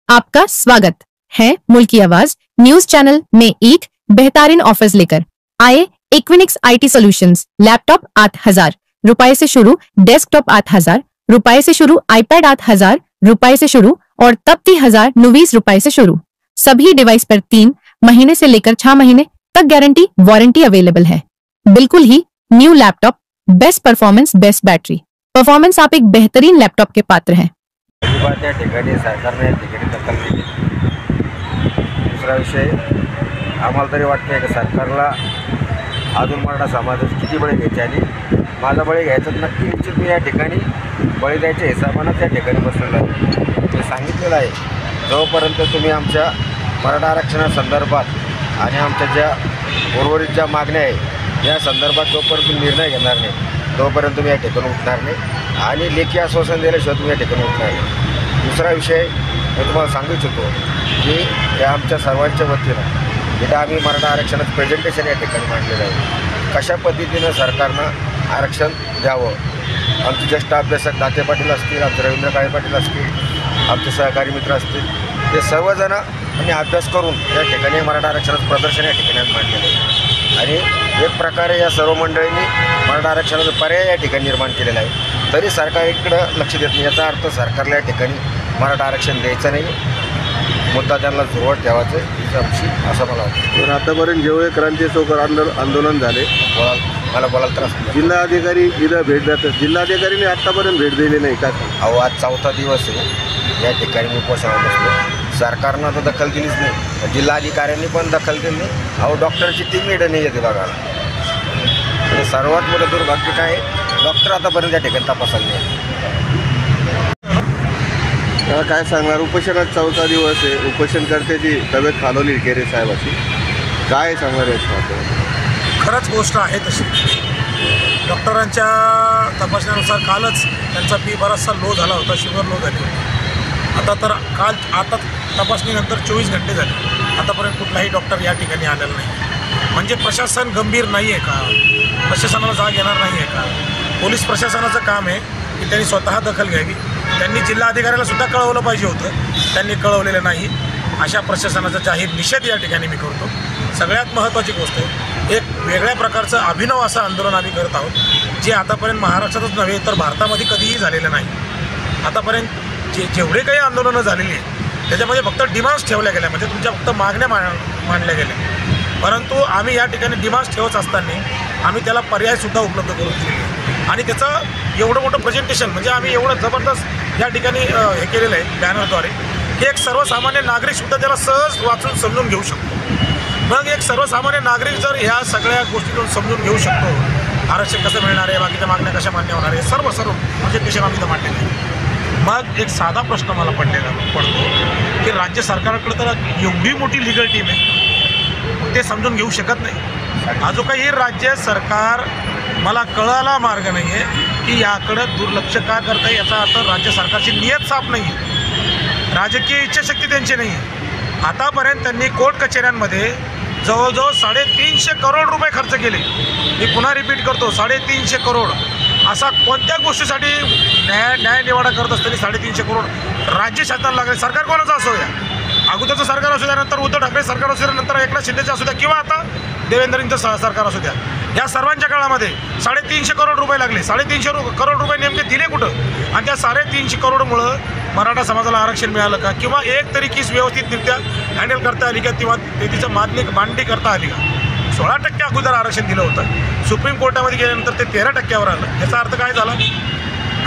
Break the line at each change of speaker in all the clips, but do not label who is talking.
आपका स्वागत है मुल्क की आवाज न्यूज चैनल में एक बेहतरीन ऑफर्स लेकर आए। इक्विनिक्स IT सॉल्यूशंस लैपटॉप 8,000 रुपए से शुरू, डेस्कटॉप 8,000 रुपए से शुरू, iPad 8,000 रुपए से शुरू और तब 30,090 रुपए से शुरू। सभी डिवाइस पर 3 महीने से लेकर 6 महीने तक गारंटी वारंटी अवेलेबल है। बिल्कुल ही new laptop, best performance, best battery performance, आप एक बेहतरीन लैपटॉप के पात्र हैं।
त्या ठिकाणी सरकारने तिकीट दखल घेतली। दुसरा विषय, आम्हाला तरी वाटतं की सरकारला अजून मराठा समाजात किती बळी घ्यायचे आणि माझा बळी घ्यायचा नक्की निश्चित मी या ठिकाणी बळी द्यायच्या हिसाबानं त्या ठिकाणी बसलेलं आहे। ते सांगितलेलं आहे, जोपर्यंत तुम्ही आमच्या मराठा आरक्षणासंदर्भात आणि आमच्या ज्या उर्वरित ज्या मागण्या आहे या संदर्भात जोपर्यंत निर्णय घेणार नाही तोपर्यंत तुम्ही या ठिकाणी उठणार नाही आणि लेखी आश्वासन दिल्याशिवाय तुम्ही या ठिकाणी उठणार नाही। दुसरा विषय मी तुम्हाला सांगू इच्छितो की या आमच्या सर्वांच्या वतीनं इथं आम्ही मराठा आरक्षणाचं प्रेझेंटेशन या ठिकाणी मांडलेलं आहे। कशा पद्धतीनं सरकारनं आरक्षण द्यावं, आमचे ज्येष्ठ अभ्यासक दाते पाटील असतील, आमचे रवींद्र काळे पाटील असतील, आमचे सहकारी मित्र असतील, ते सर्वजण आम्ही अभ्यास करून या ठिकाणी मराठा आरक्षणाचं प्रदर्शन या ठिकाणी मांडलेलं आहे आणि एक प्रकारे या सर्व मंडळींनी मराठा आरक्षणाचा पर्याय या ठिकाणी निर्माण केलेला आहे। तरी सरकारकडं लक्ष देत नाही, याचा अर्थ सरकारला या ठिकाणी मराठा आरक्षण द्यायचं नाही, मुद्दा त्यांना जोरात ठेवायचं आमची असं मला वाटतं।
तर आतापर्यंत जेवढे क्रांती चौक आंदोलन झाले,
मला बोलायला त्रास
जिल्हाधिकारी इथं भेट देतात, जिल्हाधिकारीने आत्तापर्यंत भेट दिली नाही का?
अहो, आज 4था दिवस आहे या ठिकाणी मी उपोषणावर बसलो। सरकारनं तर दखल दिलीच नाही, जिल्हाधिकाऱ्यांनी पण दखल दिली नाही। अहो, डॉक्टरची टीम इकडे नाही येते बघायला। सर्वात मोठं दुर्भाग्य काय आहे, डॉक्टर आतापर्यंत या ठिकाणी तपासायला नाही।
काय सांगणार? उपोषणात 4था दिवस आहे, उपोषणकर्त्याची तब्येत खालवली केरे साहेबाची, काय सांगणार आहे?
खरंच गोष्ट आहे तशी। डॉक्टरांच्या तपासण्यानुसार कालच त्यांचा पी बराचसा लो झाला होता, शुगर लो झाली होती। आता तपासणीनंतर 24 घंटे झाले, आतापर्यंत कुठलाही डॉक्टर या ठिकाणी आलेला नाही। म्हणजे प्रशासन गंभीर नाही आहे का? प्रशासनाला जाग येणार नाही आहे का? पोलीस प्रशासनाचं काम आहे की त्यांनी स्वतः दखल घ्यावी। त्यांनी जिल्हाधिकाऱ्याला सुद्धा कळवलं पाहिजे होतं, त्यांनी कळवलेलं नाही। अशा प्रशासनाचा जाहीर निषेध या ठिकाणी मी करतो। सगळ्यात महत्त्वाची गोष्ट आहे, एक वेगळ्या प्रकारचं अभिनव असं आंदोलन आम्ही करत आहोत, जे आतापर्यंत महाराष्ट्रातच नव्हे तर भारतामध्ये कधीही झालेलं नाही। आतापर्यंत जेवढे काही आंदोलनं झालेली आहेत त्याच्यामध्ये फक्त डिमांड्स ठेवल्या गेल्या, म्हणजे तुमच्या फक्त मागण्या मांडल्या गेल्या। परंतु आम्ही या ठिकाणी डिमांड्स ठेवत असताना आम्ही त्याला पर्यायसुद्धा उपलब्ध करून दिले आणि त्याचं एवढं मोठं प्रेझेंटेशन, म्हणजे आम्ही एवढं जबरदस्त या ठिकाणी हे केलेलं आहे बॅनरद्वारे की एक सर्वसामान्य नागरिकसुद्धा त्याला सहज वाचून समजून घेऊ शकतो। मग एक सर्वसामान्य नागरिक जर ह्या सगळ्या गोष्टीतून समजून घेऊ शकतो, आरक्षण कसं मिळणार आहे, बाकीच्या मागण्या कशा मान्य होणार आहे, सर्व प्रेझेंटेशन आम्ही तर मांडलेलं आहे। मग एक साधा प्रश्न मला पडतो की राज्य सरकारकडे तर एवढी मोठी लिगल टीम आहे, ते समजून घेऊ शकत नाही। अजून काही राज्य सरकार मला कळायला मार्ग नाही आहे की याकडं दुर्लक्ष का करतं। याचा अर्थ राज्य सरकारची नियत साफ नाही आहे, राजकीय इच्छाशक्ती त्यांची नाही आहे। आतापर्यंत त्यांनी कोर्ट कचेऱ्यांमध्ये जवळजवळ 350 करोड रुपये खर्च केले। मी पुन्हा रिपीट करतो, 350 करोड। असा कोणत्या गोष्टीसाठी न्याय निवाडा करत असताना 350 करोड राज्य शासनाला लागले। सरकार कोणाचं असू द्या, अगोदरचं सरकार असू द्या, नंतर उद्धव ठाकरे सरकार असू द्या, नंतर एकनाथ शिंदेचं असू द्या किंवा आता देवेंद्रजींचं सरकार असू द्या, या सर्वांच्या काळामध्ये 350 करोड रुपये लागले। 350 करोड रुपये नेमके दिले कुठं? आणि त्या 350 करोडमुळं मराठा समाजाला आरक्षण मिळालं का? किंवा एक तरी केस व्यवस्थितरित्या हँडल करता आली का? किंवा तिचं मांडणी करता आली का? 16% अगोदर आरक्षण दिलं होतं, सुप्रीम कोर्टामध्ये गेल्यानंतर ते 13%वर आलं। याचा अर्थ काय झाला?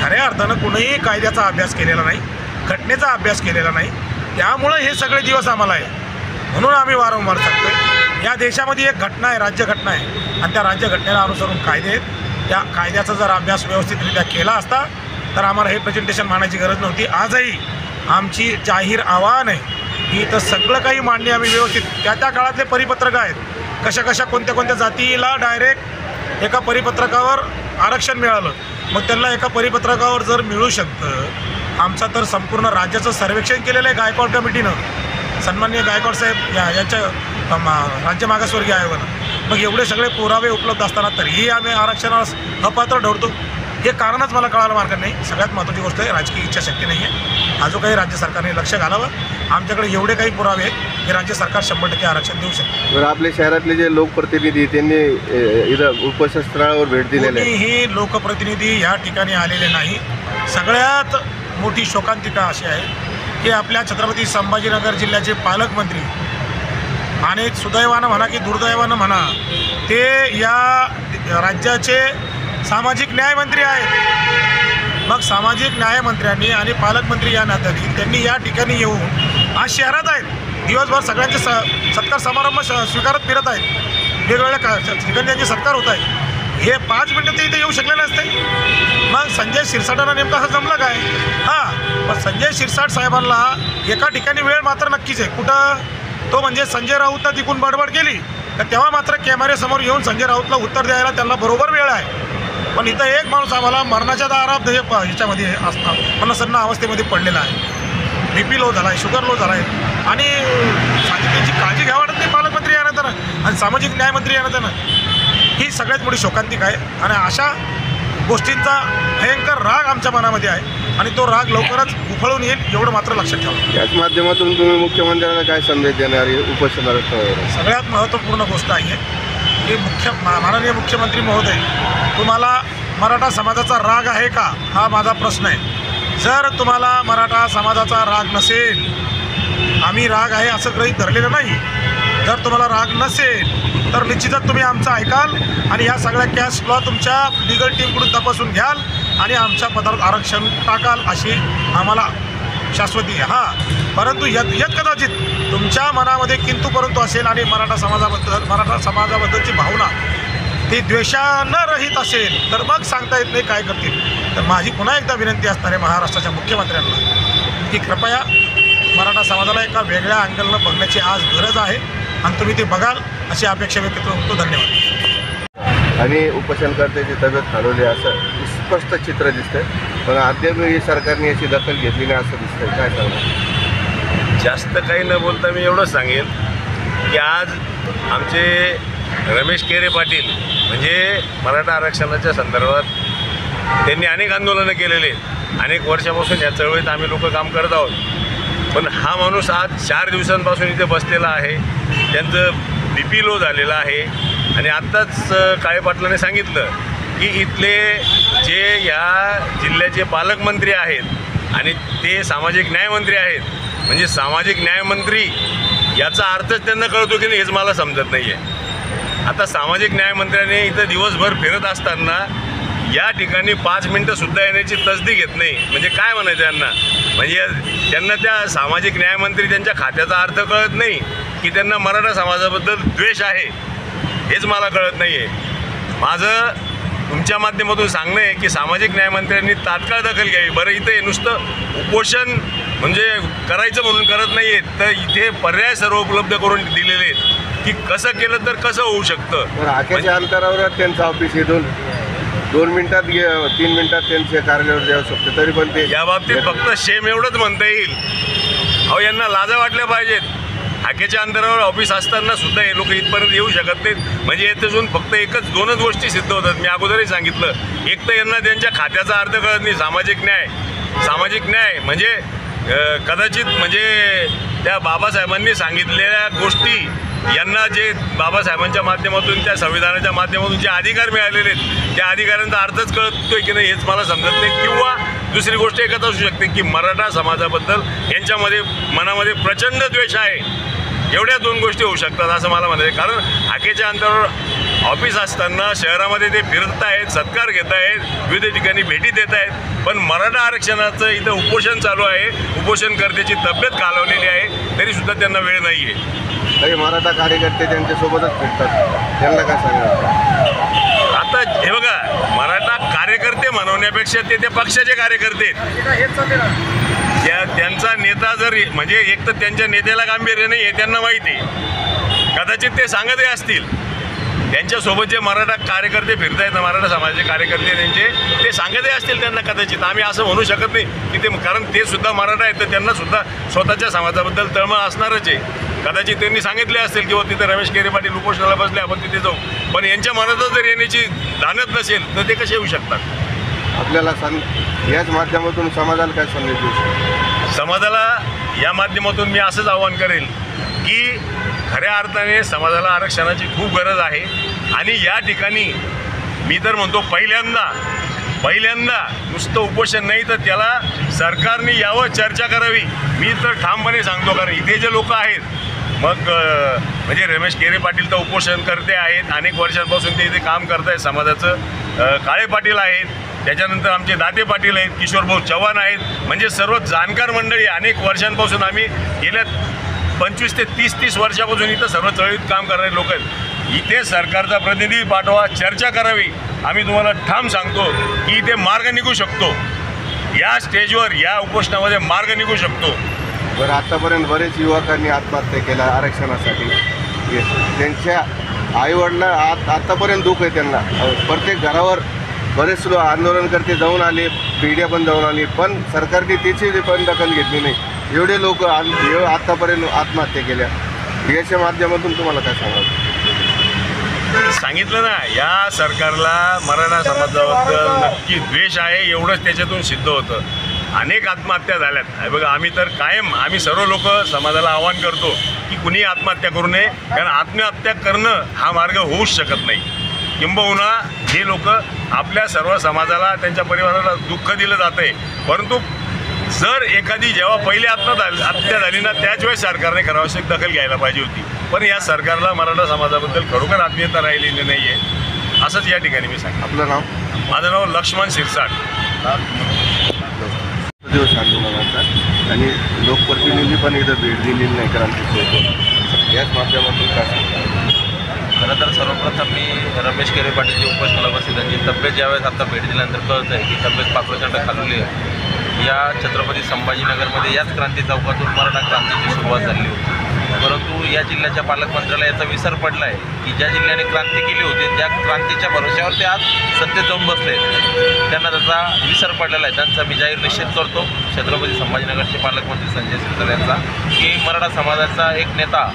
खऱ्या अर्थानं कुणीही कायद्याचा अभ्यास केलेला नाही, घटनेचा अभ्यास केलेला नाही, त्यामुळं हे सगळे दिवस आम्हाला आहे। म्हणून आम्ही वारंवार सांगतोय, या देशामध्ये एक घटना आहे, राज्यघटना आहे, आणि त्या राज्यघटनेला अनुसरून कायदे आहेत। त्या कायद्याचा जर अभ्यास व्यवस्थितरित्या केला असता तर आम्हाला हे प्रेझेंटेशन मांडायची गरज नव्हती। आजही आमची जाहीर आव्हान आहे की इथं सगळं काही मांडणी आम्ही व्यवस्थित, त्या काळातले परिपत्रक आहेत, कशा कोणत्या जातीला डायरेक्ट एका परिपत्रकावर आरक्षण मिळालं, मग त्यांना एका परिपत्रकावर जर मिळू शकतं। आमचा तर संपूर्ण राज्याचं सर्वेक्षण केलेलं आहे गायकवाड कमिटीनं, सन्माननीय गायकवाड साहेब यांच्या राज्य मागासवर्गीय आयोगानं। मग एवढे सगळे पुरावे उपलब्ध असताना तरीही आम्ही आरक्षणास अपात्र ठरतो। हे कारणच मला कळायला मार्ग नाही. सगळ्यात महत्त्वाची गोष्ट आहे राजकीय इच्छाशक्ती नाही आहे. हा जो काही राज्य सरकारने लक्ष घालावं. आमच्याकडे एवढे काही पुरावे आहेत की राज्य सरकार 100% आरक्षण देऊ शकते.
तर आपल्या शहरातले जे लोकप्रतिनिधी त्यांनी इथं उपोषणस्थळावर भेट दिलेली आहे.
कोणीही लोकप्रतिनिधी ह्या ठिकाणी आलेले नाही. सगळ्यात मोठी शोकांतिका अशी आहे की आपल्या छत्रपती संभाजीनगर जिल्ह्याचे पालकमंत्री आणि सुदैवानं म्हणा की दुर्दैवानं म्हणा ते या राज्याचे सामाजिक न्यायमंत्री आहेत. मग सामाजिक न्यायमंत्र्यांनी आणि पालकमंत्री या नात्याने त्यांनी या ठिकाणी येऊन आज शहरात आहेत. दिवसभर सगळ्यांचे सत्कार समारंभ स्वीकारत फिरत आहेत. वेगवेगळ्या ठिकाणी त्यांचे सत्कार होत आहे. हे 5 मिनटं ते इथे येऊ शकले नसते. मग संजय शिरसाटांना नेमकं असं जमलं काय? हां, पण संजय शिरसाट साहेबांना एका ठिकाणी वेळ मात्र नक्कीच आहे. कुठं? तो म्हणजे संजय राऊतला तिकून बडबड केली तर तेव्हा मात्र कॅमेऱ्यासमोर येऊन संजय राऊतला उत्तर द्यायला त्यांना बरोबर वेळ आहे. पण इथं एक माणूस आम्हाला मरणाच्या दारात ह्याच्यामध्ये असणार पन्नासन्न अवस्थेमध्ये पडलेला आहे. BP लो झाला आहे, शुगर लो झाला आहे आणि त्यांची काळजी घ्यावी वाटत नाही पालकमंत्री या नात्यानं आणि सामाजिक न्यायमंत्री या नात्यानं. ही सगळ्यात मोठी शोकांतिका आहे आणि अशा गोष्टींचा भयंकर राग आमच्या मनामध्ये आहे आणि तो राग लवकरच उफळून येईल एवढं मात्र लक्षात ठेवा.
याच माध्यमातून तुम्ही मुख्यमंत्र्यांना काय संदेश देणार उपोषणाला?
सगळ्यात महत्त्वपूर्ण गोष्ट आहे की माननीय मुख्यमंत्री महोदय, तुम्हाला मराठा समाजाचा राग आहे का हा माझा प्रश्न आहे. जर तुम्हाला मराठा समाजाचा राग नसेल, आम्ही राग आहे असं गृहीत धरलेलं नाही, जर तुम्हाला राग नसेल तर निश्चितच तुम्ही आमचं ऐकाल आणि ह्या सगळ्या कॅश लॉ तुमच्या लिगल टीमकडून तपासून घ्याल आणि आमच्या पदावर आरक्षण टाकाल अशी आम्हाला शाश्वती आहे. हां, परंतु यत कदाचित तुमच्या मनामध्ये किंतु परंतु असेल आणि मराठा समाजाबद्दलची भावना ती द्वेषानं रहित असेल तर मग सांगता येत नाही काय करतील. तर माझी पुन्हा एकदा विनंती असणार आहे महाराष्ट्राच्या मुख्यमंत्र्यांना की कृपया मराठा समाजाला एका वेगळ्या अँगलनं बघण्याची आज गरज आहे आणि तुम्ही ते बघाल अशी अपेक्षा व्यक्त करतो. धन्यवाद.
आणि उपोषणकर्त्याची तब्येत खालवली असं स्पष्ट चित्र दिसतंय, पण अद्याप सरकारने याची दखल घेतली नाही असं दिसतंय. काय सांगणार?
जास्त काही न बोलता मी एवढंच सांगेन की आज आमचे रमेश केरे पाटील म्हणजे मराठा आरक्षणाच्या संदर्भात त्यांनी अनेक आंदोलनं केलेले आहेत. अनेक वर्षापासून या चळवळीत आम्ही लोक काम करत आहोत. पण हा माणूस आज 4 दिवसांपासून इथे बसलेला आहे. त्यांचं BP लो झालेलं आहे आणि आत्ताच काळे पाटलाने सांगितलं की इथले जे या जिल्ह्याचे पालकमंत्री आहेत आणि ते सामाजिक न्यायमंत्री आहेत. म्हणजे सामाजिक न्यायमंत्री याचा अर्थच त्यांना कळतो की नाही हेच मला समजत नाही आहे. आता सामाजिक न्यायमंत्र्याने इथं दिवसभर फिरत असताना या ठिकाणी 5 मिनटंसुद्धा येण्याची तसदी घेत नाही म्हणजे काय म्हणायचं त्यांना? म्हणजे त्यांना त्या सामाजिक न्यायमंत्री त्यांच्या खात्याचा अर्थ कळत नाही की त्यांना मराठा समाजाबद्दल द्वेष आहे हेच मला कळत नाही आहे. माझं तुमच्या माध्यमातून सांगणं आहे की सामाजिक न्यायमंत्र्यांनी तात्काळ दखल घ्यावी. बरं, इथे नुसतं उपोषण म्हणजे करायचं म्हणून करत नाही आहेत तर इथे पर्याय सर्व उपलब्ध करून दिलेले आहेत की कसं केलं तर कसं होऊ शकतं.
हाकेच्या अंतरावर त्यांचं ऑफिस इथून 2 मिनिटात 3 मिनिटात त्यांच्या कार्यालयावर जाऊ शकते, तरी पण ते
या बाबतीत फक्त शेम एवढंच म्हणता येईल. अहो, यांना लाजा वाटल्या पाहिजेत. हाकेच्या अंतरावर ऑफिस असताना सुद्धा हे लोक इथपर्यंत येऊ शकत नाहीत. म्हणजे याच्यातून फक्त 2च गोष्टी सिद्ध होतात. मी अगोदरही सांगितलं, एक तर यांना त्यांच्या खात्याचा अर्थ कळत नाही. सामाजिक न्याय म्हणजे कदाचित म्हणजे त्या बाबासाहेबांनी सांगितलेल्या गोष्टी यांना जे बाबासाहेबांच्या माध्यमातून त्या संविधानाच्या माध्यमातून जे अधिकार मिळालेले आहेत त्या अधिकारांचा अर्थच कळतोय की नाही हेच मला समजत नाही. किंवा दुसरी गोष्ट एकच असू शकते की मराठा समाजाबद्दल यांच्यामध्ये मनामध्ये प्रचंड द्वेष आहे. एवढ्या 2 गोष्टी होऊ शकतात असं मला म्हणायचं. कारण हाकेच्या अंतरावर ऑफिस असताना शहरामध्ये ते फिरत आहेत, सत्कार घेत आहेत, विविध ठिकाणी भेटी देत आहेत. पण मराठा आरक्षणाचं इथं उपोषण चालू आहे. उपोषणकर्त्याची तब्येत खालावलेली आहे तरीसुद्धा त्यांना वेळ नाही आहे.
काही मराठा कार्यकर्ते त्यांच्यासोबतच फिरतात, त्यांना काय सांगायचं?
आता हे बघा, मराठा कार्यकर्ते म्हणवण्यापेक्षा ते त्या पक्षाचे कार्यकर्ते त्यांचा नेता जर म्हणजे एक तर त्यांच्या नेत्याला गांभीर्य नाही आहे त्यांना माहिती आहे. कदाचित ते सांगतही असतील. त्यांच्यासोबत जे मराठा कार्यकर्ते फिरत आहेत ना, मराठा समाजाचे कार्यकर्ते त्यांचे ते सांगतही असतील त्यांना कदाचित. आम्ही असं म्हणू शकत नाही की ते, कारण ते सुद्धा मराठा आहेत तर त्यांना सुद्धा स्वतःच्या समाजाबद्दल तळमळ असणारच आहे. कदाचित त्यांनी सांगितले असतील किंवा तिथे रमेश केरे पाटील उपोषणाला बसले आपण तिथे जाऊ. पण यांच्या मनातच जर येण्याची जाणत नसेल तर ते कसे येऊ शकतात?
आपल्याला याच माध्यमातून समाजाला काय संदेश देऊ शकतो?
समाजाला या माध्यमातून मी असंच आवाहन करेल की खऱ्या अर्थाने समाजाला आरक्षणाची खूप गरज आहे आणि या ठिकाणी मी तर म्हणतो पहिल्यांदा नुसतं उपोषण नाही तर त्याला सरकारने यावर चर्चा करावी. मी तर ठामपणे सांगतो, कारण इथे जे लोक आहेत मग म्हणजे रमेश केरे पाटील तर उपोषण करते आहेत, अनेक वर्षांपासून ते इथे काम करत आहेत समाजाचं. काळे पाटील आहेत, त्याच्यानंतर आमचे दाते पाटील आहेत, किशोरभाऊ चव्हाण आहेत, म्हणजे सर्व जाणकार मंडळी अनेक वर्षांपासून आम्ही गेल्या 25 ते 30 वर्षापासून इथं सर्व चळवळीत काम करणारे लोक आहेत. इथे सरकारचा प्रतिनिधी पाठवा, चर्चा करावी. आम्ही तुम्हाला ठाम सांगतो की इथे मार्ग निघू शकतो, या स्टेजवर या उपोषणामध्ये मार्ग निघू शकतो.
बरं, आतापर्यंत बरेच युवकांनी आत्महत्या केल्या आरक्षणासाठी. त्यांच्या आईवडिलांना आतापर्यंत दुःख आहे त्यांना. प्रत्येक घरावर बरेच लोक आंदोलनकर्ते जाऊन आले, पिढ्या पण जाऊन आली, पण सरकारने त्याची पण दखल घेतली नाही. एवढे लोक आत्तापर्यंत आत्महत्या केल्या. याच्या माध्यमातून तुम्हाला काय सांगाल?
सांगितलं ना, या सरकारला मराठा समाजाबद्दल नक्की द्वेष आहे, एवढंच त्याच्यातून सिद्ध होतं. अनेक आत्महत्या झाल्यात. बघा, आम्ही सर्व लोक समाजाला आवाहन करतो की कुणी आत्महत्या करू नये, कारण आत्महत्या करणं हा मार्ग होऊच शकत नाही. किंबहुना हे लोक आपल्या सर्व समाजाला, त्यांच्या परिवाराला दुःख दिलं जातं आहे. परंतु जर एखादी जेव्हा पहिली आत्महत्या झाली ना, त्याच वेळेस सरकारने आवश्यक दखल घ्यायला पाहिजे होती. पण या सरकारला मराठा समाजाबद्दल खरोखर आत्मीयता राहिलेली नाही आहे. असंच या ठिकाणी मी सांगतो.
आपलं नाव?
माझं नाव लक्ष्मण शिरसाट.
दिवस आंदोलनाचा आणि लोकप्रतिनिधी पण इथं भेट दिलेली नाही क्रांती. याच माध्यमातून काय सांगतो?
खरं तर सर्वप्रथम मी रमेश केरे पाटील जे उपोषणाला बसले, त्यांची तब्येत ज्यावेळेस आता भेट दिल्यानंतर कळत आहे की तब्येत पाप्रचंड खालवली आहे. या छत्रपती संभाजीनगरमध्ये याच क्रांती चौकातून मराठा क्रांतीची सुरुवात झाली होती. परंतु या जिल्ह्याच्या पालकमंत्र्याला याचा विसर पडला आहे की ज्या जिल्ह्याने क्रांती केली होती त्या क्रांतीच्या भरोश्यावर ते आज सत्तेत जाऊन बसले. त्यांना त्याचा विसर पडलेला आहे. त्यांचा मी जाहीर निषेध करतो, छत्रपती संभाजीनगरचे पालकमंत्री संजय शिरसाट यांचा, की मराठा समाजाचा एक नेता,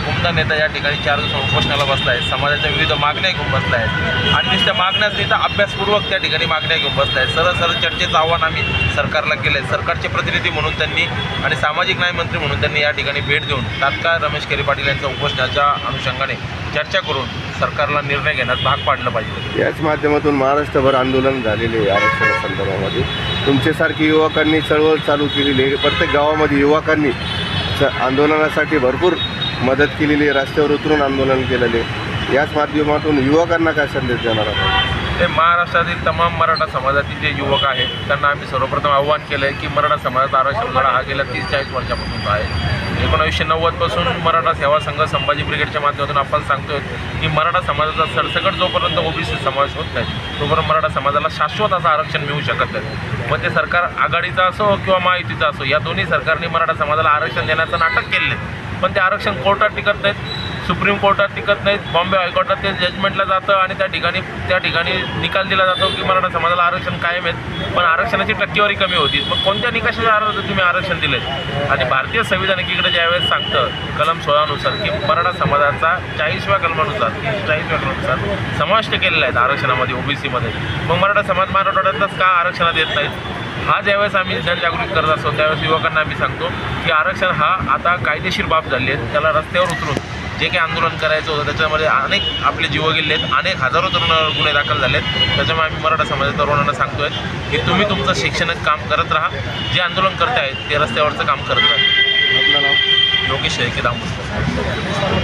उमदा नेता या ठिकाणी 4 दिवस उपोषणाला बसला आहे. समाजाच्या विविध मागण्या घेऊन बसला आहे आणि नुसत्या मागण्याच नाही तर अभ्यासपूर्वक त्या ठिकाणी मागण्या घेऊन बसला आहे. सरळ चर्चेचं आव्हान आम्ही सरकारला केलं आहे. सरकारचे प्रतिनिधी म्हणून त्यांनी आणि सामाजिक न्याय मंत्री म्हणून त्यांनी या ठिकाणी भेट देऊन तात्काळ रमेश केरे पाटील यांच्या उपोषणाच्या अनुषंगाने चर्चा करून सरकारला निर्णय घेण्यास भाग पाडलं पाहिजे.
याच माध्यमातून महाराष्ट्रभर आंदोलन झालेले आहे आरक्षणासंदर्भामध्ये. तुमच्यासारखी युवकांनी चळवळ चालू केलेली आहे. प्रत्येक गावामध्ये युवकांनी आंदोलनासाठी भरपूर मदत केलेली आहे, रस्त्यावर उतरून आंदोलन केलेले. याच माध्यमातून युवकांना काय संदेश देणार आहात?
ते महाराष्ट्रातील तमाम मराठा समाजातील जे युवक आहेत त्यांना आम्ही सर्वप्रथम आव्हान केलं आहे की मराठा समाजाचा आरक्षण लढा हा गेल्या 30-40 वर्षापासून आहे. 1990 पासून मराठा सेवा संघ संभाजी ब्रिगेडच्या माध्यमातून आपण सांगतोय की मराठा समाजाचा सरसकट जोपर्यंत ओबीसी समावेश होत नाही तोपर्यंत मराठा समाजाला शाश्वत असं आरक्षण मिळू शकत नाही. मग ते सरकार आघाडीचं असो किंवा महायुतीचं असो, या दोन्ही सरकारने मराठा समाजाला आरक्षण देण्याचं नाटक केले, पण ते आरक्षण कोर्टात टिकत नाहीत, सुप्रीम कोर्टात टिकत नाहीत, बॉम्बे हायकोर्टात ते जजमेंटला जातं आणि त्या ठिकाणी निकाल दिला जातो की मराठा समाजाला आरक्षण कायम आहेत, पण आरक्षणाची टक्केवारी कमी होती. मग कोणत्या निकषाच्या आधारे तुम्ही आरक्षण दिले? आणि भारतीय संविधान एकीकडे ज्यावेळेस सांगतं कलम 16 की मराठा समाजाचा 40व्या कलमानुसार समाविष्ट केलेला आहे आरक्षणामध्ये, ओबीसीमध्ये, मग मराठा समाज मराठवाड्यातलाच का आरक्षणात येत नाहीत? हा ज्यावेळेस आम्ही जनजागृती करत असतो त्यावेळेस युवकांना आम्ही सांगतो की आरक्षण हा आता कायदेशीर बाब झाली आहे. त्याला रस्त्यावर उतरून जे काही आंदोलन करायचं होतं त्याच्यामध्ये अनेक आपले जीव गेले आहेत, अनेक हजारो तरुणांवर गुन्हे दाखल झाले आहेत. त्याच्यामुळे आम्ही मराठा समाजाच्या तरुणांना सांगतोय की तुम्ही तुमचं शैक्षणिक काम करत राहा, जे आंदोलन करतायत ते रस्त्यावरचं काम करत राहा.
आपलं नाव?
योगेश शेळके, दामोदर.